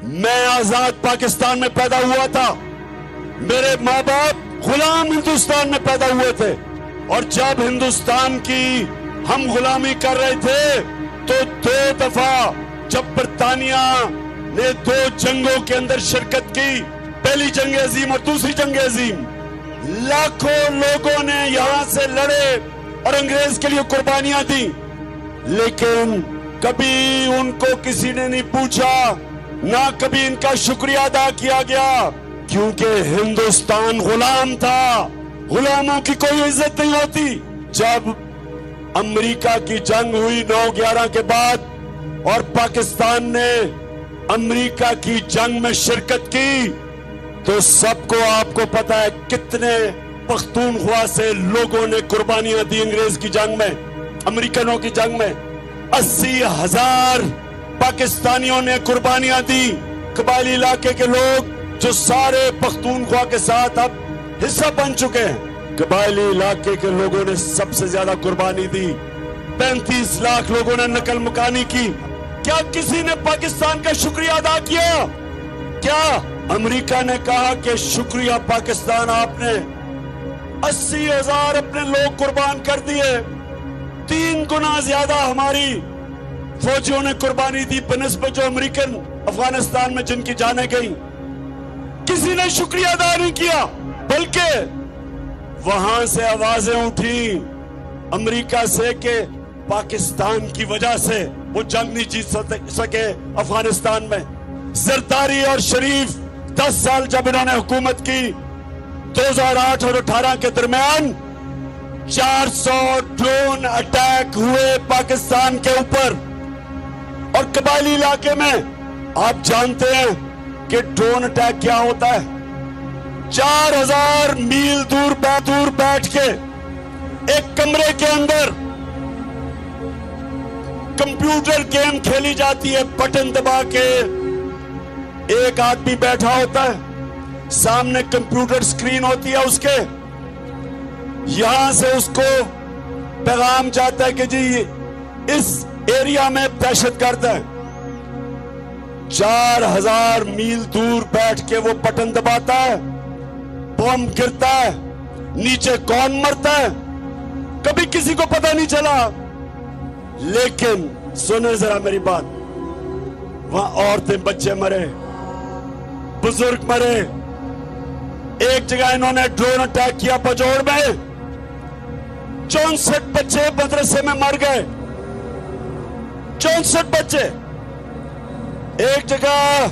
मैं आजाद पाकिस्तान में पैदा हुआ था। मेरे माँ बाप गुलाम हिंदुस्तान में पैदा हुए थे और जब हिंदुस्तान की हम गुलामी कर रहे थे तो 2 दफा जब बरतानिया ने 2 जंगों के अंदर शिरकत की, पहली जंग अजीम और दूसरी जंग अजीम, लाखों लोगों ने यहां से लड़े और अंग्रेज के लिए कुर्बानियां दी, लेकिन कभी उनको किसी ने नहीं पूछा, ना कभी इनका शुक्रिया अदा किया गया, क्योंकि हिंदुस्तान गुलाम था। गुलामों की कोई इज्जत नहीं होती। जब अमेरिका की जंग हुई 9/11 के बाद और पाकिस्तान ने अमेरिका की जंग में शिरकत की, तो सबको आपको पता है कितने पख्तूनख्वा से लोगों ने कुर्बानियां दी अंग्रेज की जंग में, अमेरिकनों की जंग में। 80,000 पाकिस्तानियों ने कुर्बानियां दी। कबायली इलाके के लोग जो सारे पख्तूनख्वा के साथ अब हिस्सा बन चुके हैं, कबायली इलाके के लोगों ने सबसे ज्यादा कुर्बानी दी। 35 लाख लोगों ने नकल मुकानी की। क्या किसी ने पाकिस्तान का शुक्रिया अदा किया? क्या अमेरिका ने कहा कि शुक्रिया पाकिस्तान, आपने 80,000 अपने लोग कुर्बान कर दिए, 3 गुना ज्यादा हमारी फौजियों ने कुर्बानी दी बनिस्बत जो अमेरिकन अफगानिस्तान में जिनकी जानें गई। किसी ने शुक्रिया अदा नहीं किया, बल्कि वहां से आवाजें उठी अमेरिका से कि पाकिस्तान की वजह से वो जंग नहीं जीत सके अफगानिस्तान में। जरदारी और शरीफ 10 साल जब इन्होंने हुकूमत की, 2008 और 18 के दरमियान 400 ड्रोन अटैक हुए पाकिस्तान के ऊपर। और कबायली इलाके में आप जानते हैं कि ड्रोन अटैक क्या होता है। 4000 मील दूर बैठ के एक कमरे के अंदर कंप्यूटर गेम खेली जाती है। बटन दबा के एक आदमी बैठा होता है, सामने कंप्यूटर स्क्रीन होती है उसके, यहां से उसको पैगाम जाता है कि जी इस एरिया में दहशतगर्द है। 4000 मील दूर बैठ के वो बटन दबाता है, बम गिरता है, नीचे कौन मरता है कभी किसी को पता नहीं चला। लेकिन सुने जरा मेरी बात, वहां औरतें बच्चे मरे, बुजुर्ग मरे। एक जगह इन्होंने ड्रोन अटैक किया पजोड़ में, 64 बच्चे मदरसे में मर गए। 64 बच्चे एक जगह